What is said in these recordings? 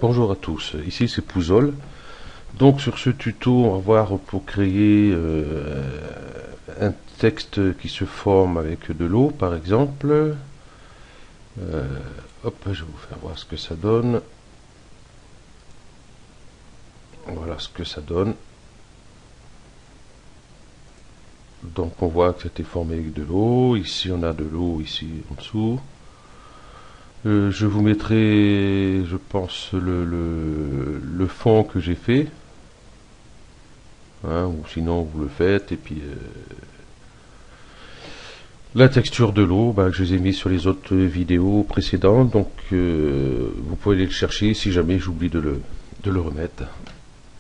Bonjour à tous, ici c'est Pouzol. Donc sur ce tuto, on va voir pour créer un texte qui se forme avec de l'eau par exemple. Hop, je vais vous faire voir ce que ça donne. Voilà ce que ça donne. Donc on voit que c'était formé avec de l'eau. Ici on a de l'eau ici en dessous. Je vous mettrai, je pense, le fond que j'ai fait. Hein, ou sinon vous le faites. Et puis la texture de l'eau, bah, je les ai mis sur les autres vidéos précédentes. Donc vous pouvez aller le chercher si jamais j'oublie de le remettre.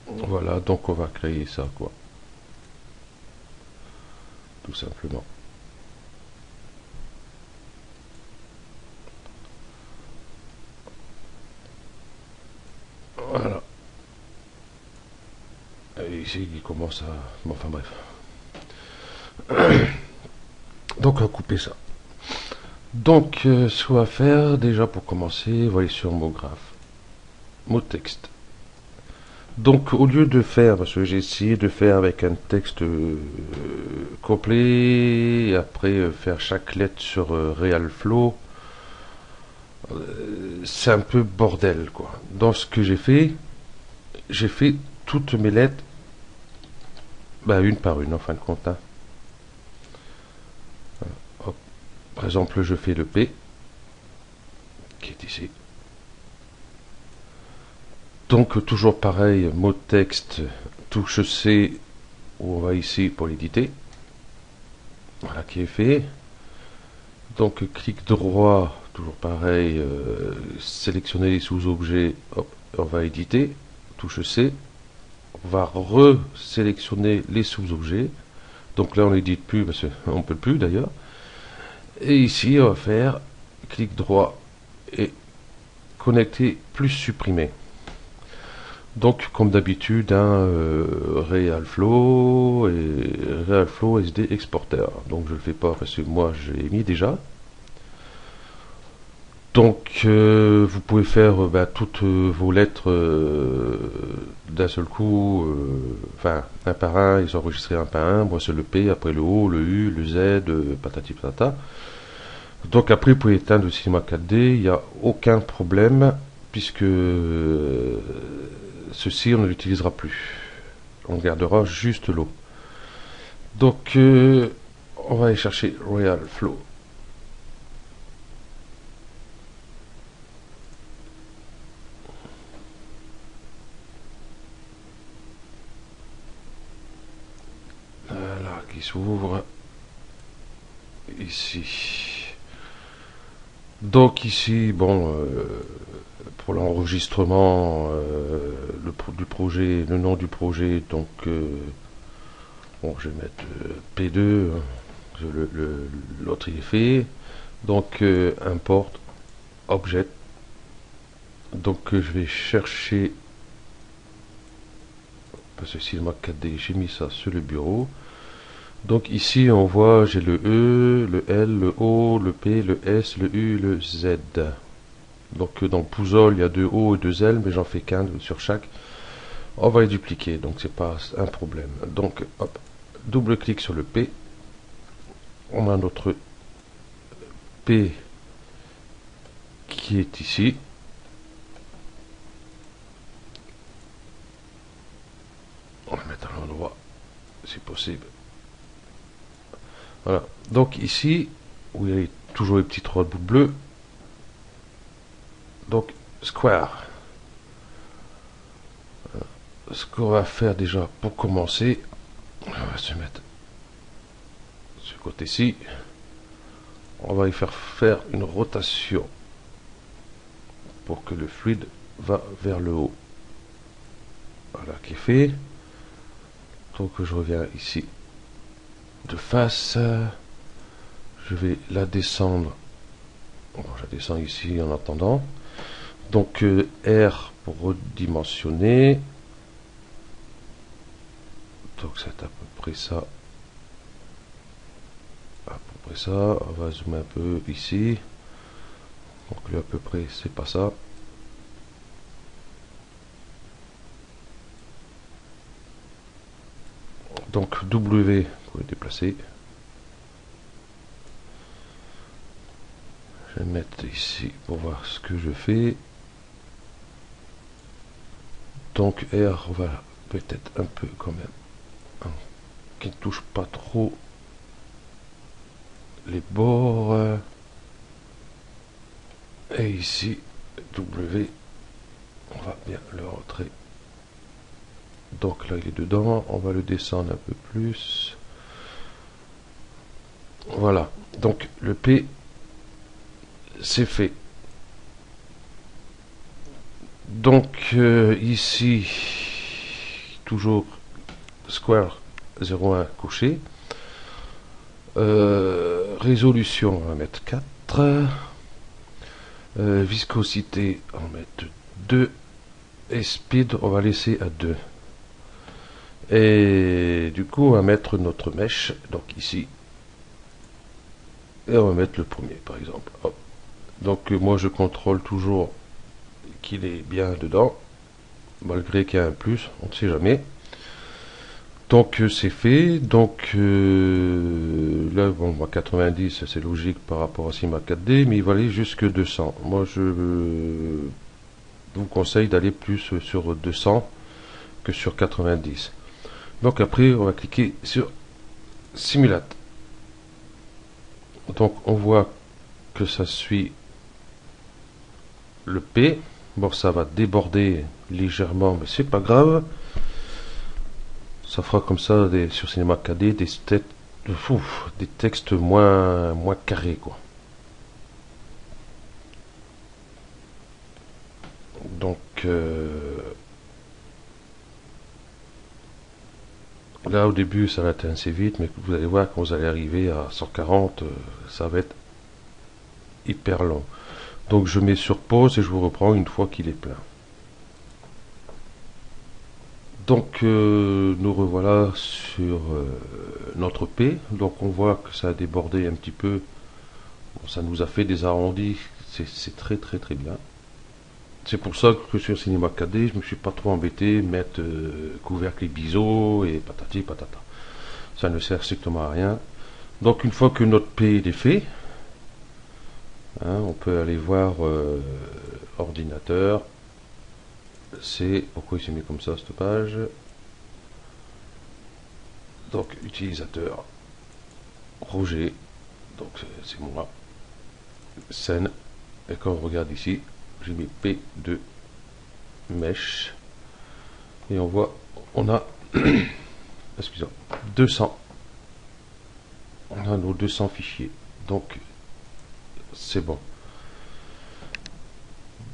Voilà, donc on va créer ça, quoi. Tout simplement. Voilà. Et ici, il commence à... Bon, enfin bref. Donc, on va couper ça. Donc, ce qu'on va faire, déjà pour commencer, on va aller sur mot graphe. Mot texte. Donc, au lieu de faire, parce que j'ai essayé de faire avec un texte complet, et après faire chaque lettre sur Realflow, c'est un peu bordel, quoi. Dans ce que j'ai fait toutes mes lettres, bah, une par une, en fin de compte. Hein. Hop. Par exemple, je fais le P, qui est ici. Donc, toujours pareil, mot texte, touche C, on va ici pour l'éditer. Voilà qui est fait. Donc, clic droit, toujours pareil, sélectionner les sous-objets, hop, on va éditer, touche C. On va resélectionner les sous-objets. Donc là, on n'édite plus, parce qu'on ne peut plus d'ailleurs. Et ici, on va faire clic droit et connecter plus supprimer. Donc, comme d'habitude, Realflow et Realflow SD Exporter. Donc, je ne le fais pas parce que moi, je l'ai mis déjà. Donc, vous pouvez faire toutes vos lettres d'un seul coup, enfin, un par un, ils ont enregistré un par un. Moi, c'est le P, après le O, le U, le Z, patati patata. Donc, après, vous pouvez éteindre le cinéma 4D, il n'y a aucun problème, puisque ceci, on ne l'utilisera plus. On gardera juste l'eau. Donc, on va aller chercher Realflow. Voilà, qui s'ouvre ici. Donc ici, bon, pour l'enregistrement du projet, le nom du projet, donc bon, je vais mettre P2, hein, l'autre il est fait. Donc import objet. Donc je vais chercher, parce que si le Mac 4D, j'ai mis ça sur le bureau. Donc ici on voit j'ai le E, le L, le O, le P, le S, le U, le Z. Donc dans Pouzol il y a 2 O et 2 L, mais j'en fais qu'un sur chaque. On va les dupliquer, donc c'est pas un problème. Donc hop, double clic sur le P. On a notre P qui est ici. On va le mettre à l'endroit si possible. Voilà. Donc ici, où il y a toujours les petits trois bouts bleus. Donc square. Ce qu'on va faire déjà pour commencer, on va se mettre ce côté-ci. On va y faire une rotation pour que le fluide va vers le haut. Voilà qui est fait. Donc je reviens ici de face. Je vais la descendre. Bon, je la descends ici en attendant. Donc R pour redimensionner. Donc c'est à peu près ça. À peu près ça. On va zoomer un peu ici. Donc là à peu près c'est pas ça. Donc W pour le déplacer. Je vais mettre ici pour voir ce que je fais. Donc R, on va peut-être un peu quand même, hein, qui ne touche pas trop les bords. Et ici, W, on va bien le rentrer. Donc là, il est dedans. On va le descendre un peu plus. Voilà. Donc le P, c'est fait. Donc ici, toujours square 0,1 couché. Résolution, on va mettre 4. Viscosité, on va mettre 2. Et speed, on va laisser à 2. Et du coup, on va mettre notre mèche, donc ici. Et on va mettre le premier, par exemple. Hop. Donc moi, je contrôle toujours qu'il est bien dedans, malgré qu'il y a un plus, on ne sait jamais. Donc c'est fait. Donc là, bon, moi, 90, c'est logique par rapport à Cinema 4D, mais il va aller jusque 200. Moi, je vous conseille d'aller plus sur 200 que sur 90. Donc après, on va cliquer sur Simulate. Donc on voit que ça suit le P. Bon, ça va déborder légèrement, mais c'est pas grave. Ça fera comme ça sur Cinema 4D des textes moins carrés, quoi. Donc là au début ça va être assez vite, mais vous allez voir quand vous allez arriver à 140, ça va être hyper long. Donc je mets sur pause et je vous reprends une fois qu'il est plein. Donc nous revoilà sur notre P. Donc on voit que ça a débordé un petit peu. Bon, ça nous a fait des arrondis. C'est très bien. C'est pour ça que sur Cinema 4D, je me suis pas trop embêté, mettre couvercle et biseau et patati patata. Ça ne sert strictement à rien. Donc une fois que notre P est fait, hein, on peut aller voir ordinateur. C'est pourquoi il s'est mis comme ça cette page. Donc utilisateur Roger, donc c'est moi. Scène, et quand on regarde ici, j'ai mis P2 mèche et on voit, on a excusez-moi, 200. On a nos 200 fichiers, donc c'est bon.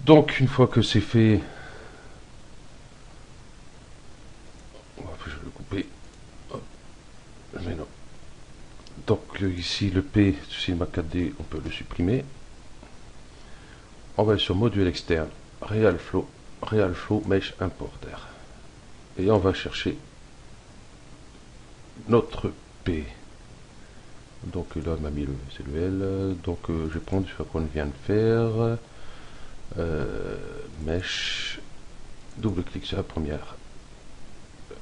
Donc une fois que c'est fait, je vais le couper. Hop. Mais non. Donc ici le P sur Cinema 4D, on peut le supprimer. On va sur module externe, RealFlow Mesh Importer. Et on va chercher notre P. Donc là, on m'a mis c'est le L. Donc je vais prendre ce qu'on vient de faire. Mesh. Double clic sur la première.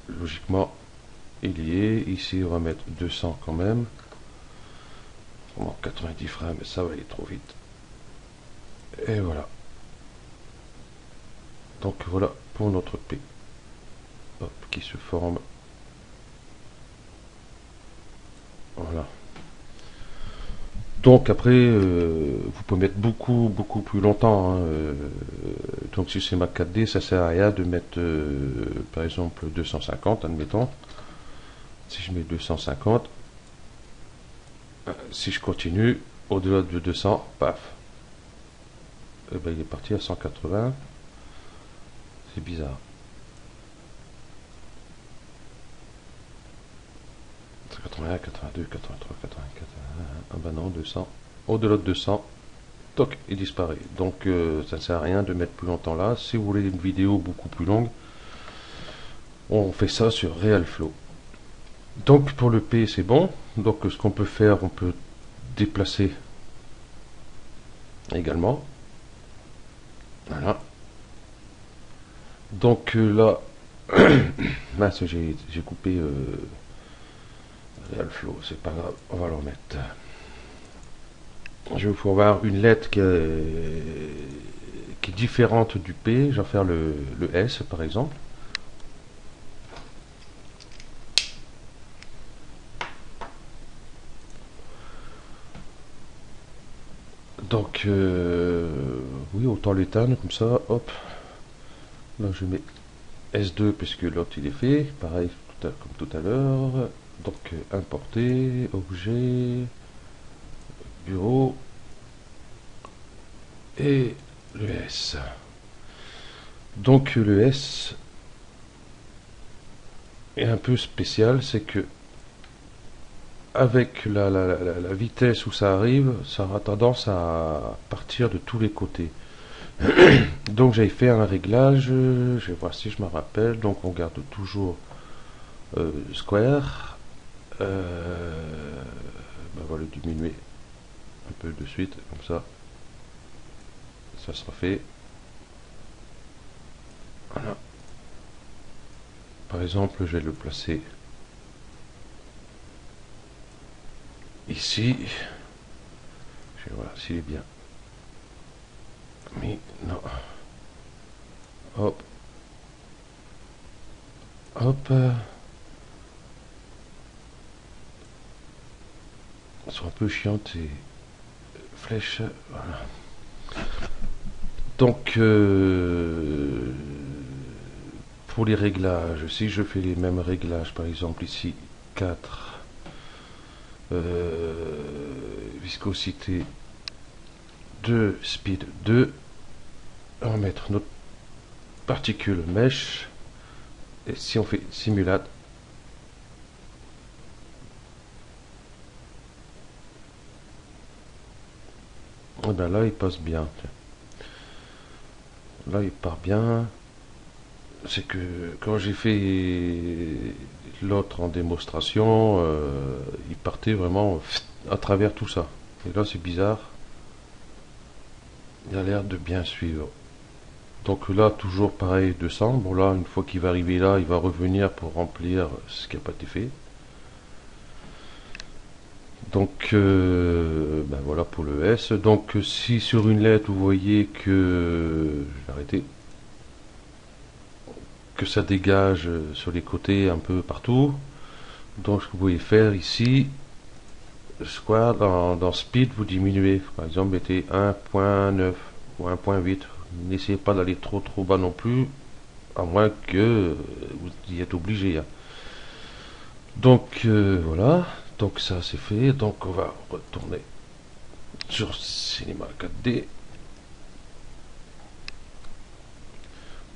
Logiquement, il y est. Ici, on va mettre 200 quand même. Bon, 90 frames, mais ça va aller trop vite. Et voilà. Donc voilà pour notre P. Hop, qui se forme. Voilà. Donc après, vous pouvez mettre beaucoup plus longtemps. Hein, donc si c'est ma 4D, ça sert à rien de mettre, par exemple, 250, admettons. Si je mets 250, si je continue, au-delà de 200, paf. Et ben, il est parti à 180. C'est bizarre. 181, 82, 83, 84. Ah ben non, 200. Au-delà de 200, toc, il disparaît. Donc ça ne sert à rien de mettre plus longtemps là. Si vous voulez une vidéo beaucoup plus longue, on fait ça sur RealFlow. Donc pour le P, c'est bon. Donc ce qu'on peut faire, on peut déplacer également. Voilà. Donc là, mince, j'ai coupé Real flow, c'est pas grave, on va le remettre. Je vais vous voir une lettre qui est différente du P. Je vais faire le S par exemple. Donc, oui, autant l'éteindre comme ça, hop. Là, je mets S2 puisque l'autre il est fait. Pareil comme tout à l'heure. Donc, importer, objet, bureau et le S. Donc, le S est un peu spécial, c'est que avec la vitesse où ça arrive, ça aura tendance à partir de tous les côtés. Donc j'ai fait un réglage, je vais voir si je me rappelle. Donc on garde toujours square. Ben, on va le diminuer un peu de suite, comme ça. Ça sera fait. Voilà. Par exemple, je vais le placer ici. Je vais voir s'il est bien. Mais non. Hop. Hop. Elles sont un peu chiantes et flèches. Voilà. Donc, pour les réglages, si je fais les mêmes réglages, par exemple ici, 4, viscosité 2, speed 2, on va mettre notre particule mesh, et si on fait simulate, et bien là il passe bien. Là il part bien. C'est que quand j'ai fait l'autre en démonstration, il partait vraiment à travers tout ça. Et là c'est bizarre. Il a l'air de bien suivre. Donc là toujours pareil 200. Bon là une fois qu'il va arriver là, il va revenir pour remplir ce qui n'a pas été fait. Donc ben voilà pour le S. Donc si sur une lettre vous voyez que je vais arrêter, que ça dégage sur les côtés un peu partout, donc ce que vous pouvez faire ici, square dans speed vous diminuez, par exemple mettez 1.9 ou 1.8, n'essayez pas d'aller trop bas non plus, à moins que vous y êtes obligé, hein. Donc voilà, donc ça c'est fait, donc on va retourner sur Cinema 4D.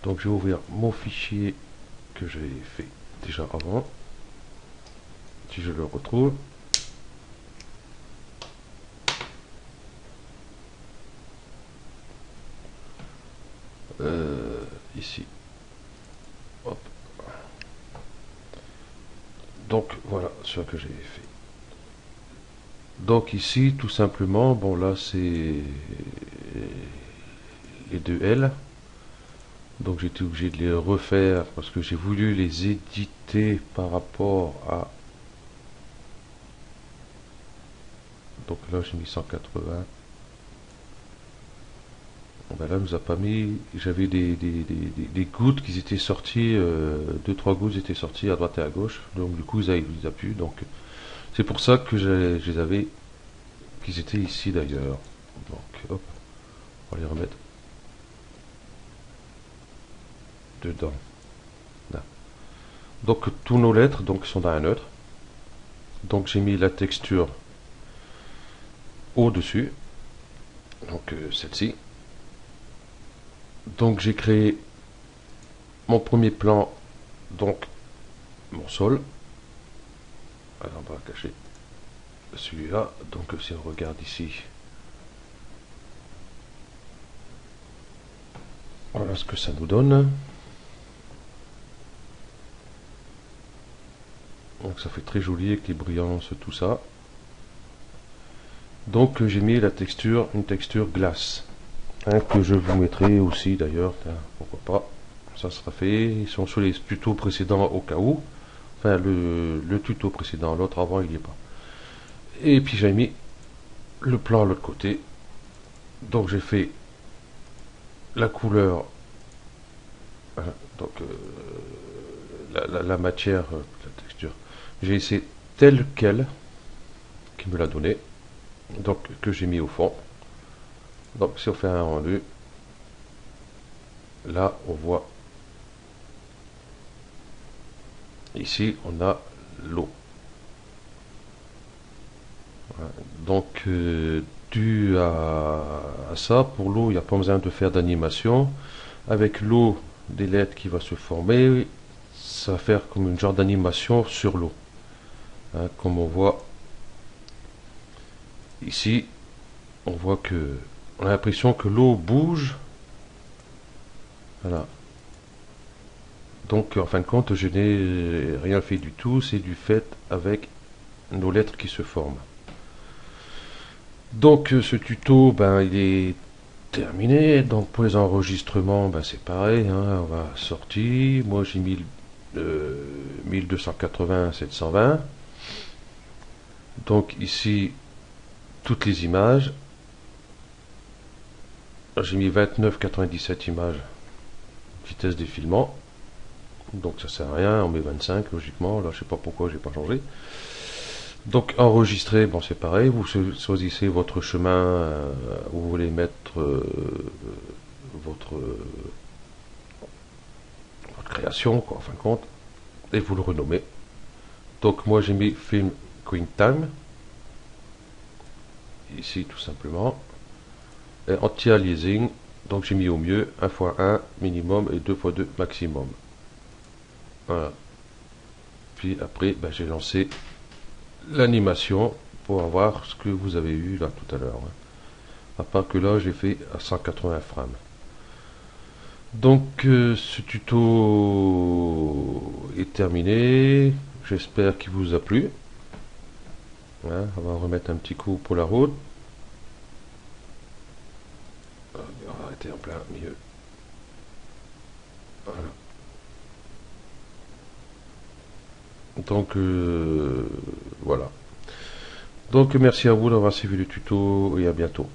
Donc je vais ouvrir mon fichier que j'ai fait déjà avant, si je le retrouve. Ici. Hop. Donc voilà ce que j'ai fait. Donc ici tout simplement, bon là c'est les deux L. Donc j'étais obligé de les refaire parce que j'ai voulu les éditer par rapport à... Donc là j'ai mis 180. Ben là nous a pas mis... J'avais des gouttes qui étaient sorties, 2-3 gouttes étaient sorties à droite et à gauche. Donc du coup ils a pu. Donc c'est pour ça que je les avais... qu'ils étaient ici d'ailleurs. Donc hop, on va les remettre dedans. Là. Donc tous nos lettres donc sont dans un neutre. Donc j'ai mis la texture au-dessus. Donc celle-ci. Donc j'ai créé mon premier plan, donc mon sol. Alors on va cacher celui-là. Donc si on regarde ici, voilà ce que ça nous donne. Donc ça fait très joli avec les brillances, tout ça. Donc j'ai mis la texture, une texture glace, hein, que je vous mettrai aussi d'ailleurs, pourquoi pas, ça sera fait. Ils sont sur les tutos précédents au cas où. Enfin, le tuto précédent, l'autre avant, il n'y est pas. Et puis j'ai mis le plan à l'autre côté. Donc j'ai fait la couleur, voilà, donc la matière, la texture. J'ai essayé telle quelle qui me l'a donné, donc que j'ai mis au fond. Donc si on fait un rendu, là on voit ici on a l'eau. Voilà. Donc dû à ça, pour l'eau, il n'y a pas besoin de faire d'animation. Avec l'eau des lettres qui va se former, ça va faire comme une genre d'animation sur l'eau. Hein, comme on voit ici, on voit que on a l'impression que l'eau bouge. Voilà. Donc en fin de compte, je n'ai rien fait du tout, c'est du fait avec nos lettres qui se forment. Donc ce tuto, ben, il est terminé. Donc pour les enregistrements, ben, c'est pareil, hein, on va sortir. Moi j'ai mis 1280-720. Donc ici, toutes les images. J'ai mis 29,97 images, vitesse défilement. Donc ça sert à rien, on met 25 logiquement. Là je sais pas pourquoi j'ai pas changé. Donc enregistrer, bon c'est pareil, vous choisissez votre chemin où vous voulez mettre votre, votre création, quoi, en fin de compte, et vous le renommez. Donc moi j'ai mis film QuickTime, ici tout simplement, et anti-aliasing, donc j'ai mis au mieux 1x1 minimum et 2x2 maximum. Voilà. Puis après, ben, j'ai lancé l'animation pour avoir ce que vous avez eu là tout à l'heure. À part que là, j'ai fait à 180 frames. Donc, ce tuto est terminé. J'espère qu'il vous a plu. Hein, on va remettre un petit coup pour la route. On va arrêter en plein milieu. Voilà. Donc, voilà. Donc, merci à vous d'avoir suivi le tuto et à bientôt.